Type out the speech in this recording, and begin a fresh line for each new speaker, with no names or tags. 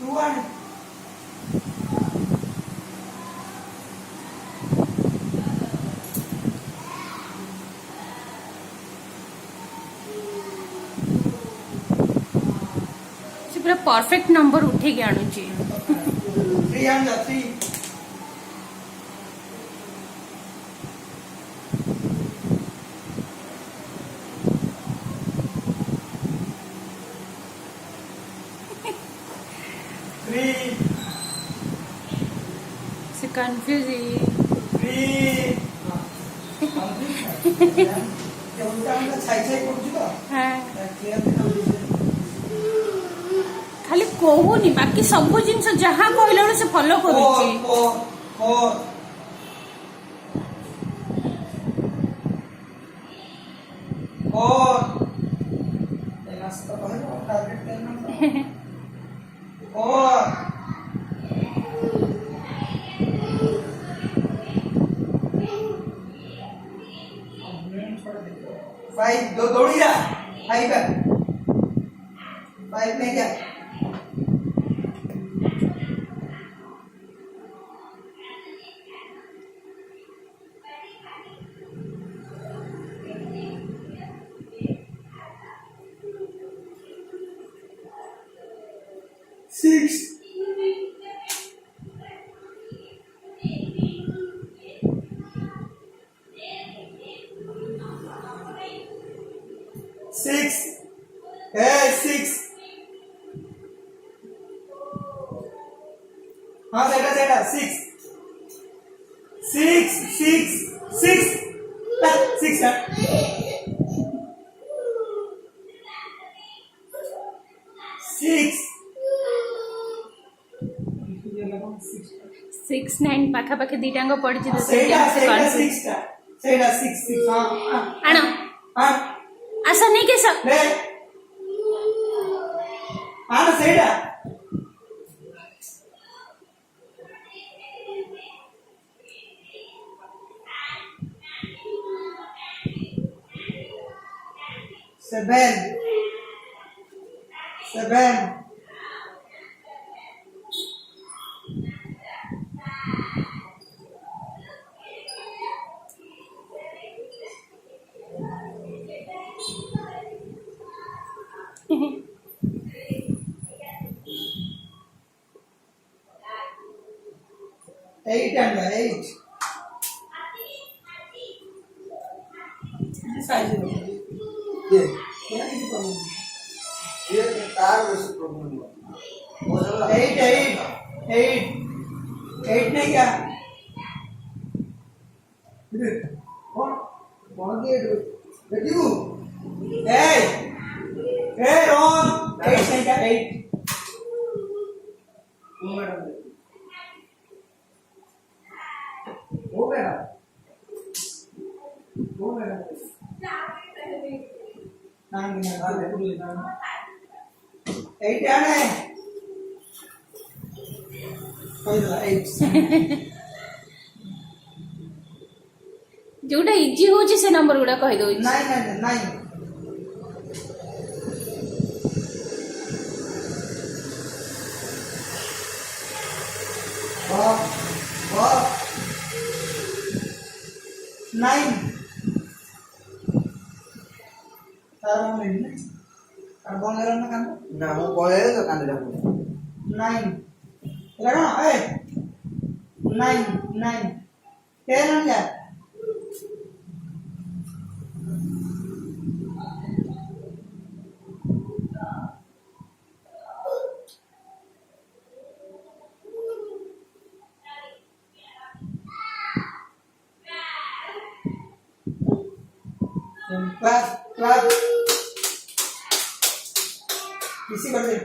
2
पूरा perfect number उठे के आणु छी
3 आन जा 3
से कंफ्यूज है
3
हाँ खाली कहूनी बाकी सब जिन जहाँ कहला से फॉलो करूची
फाइव दो दौड़ी जा 5 है 5 नहीं क्या 6 6 hey 6 हाँ सेटा 6 6 6 6 6 है
6 9 पाखा पाखे दीटांग पड़ी तो
सेटा 6 हाँ
आना
हाँ
आशा नहीं के सब
ले हाँ सेटा seven 8 and 8 size ये क्या किसी प्रॉब्लम ये तार वैसे प्रॉब्लम 8 नहीं क्या कौन दिए देखियो on 8 नहीं क्या 8 मैडम हो गया 8 आने
जोटा इजी होची से नंबर गुडा कहि दो
नहीं वाह 9 तार mau ini abang ngeran kan nah mau boleh ke kan dah 9 kira kan 9 10 aja class isi berarti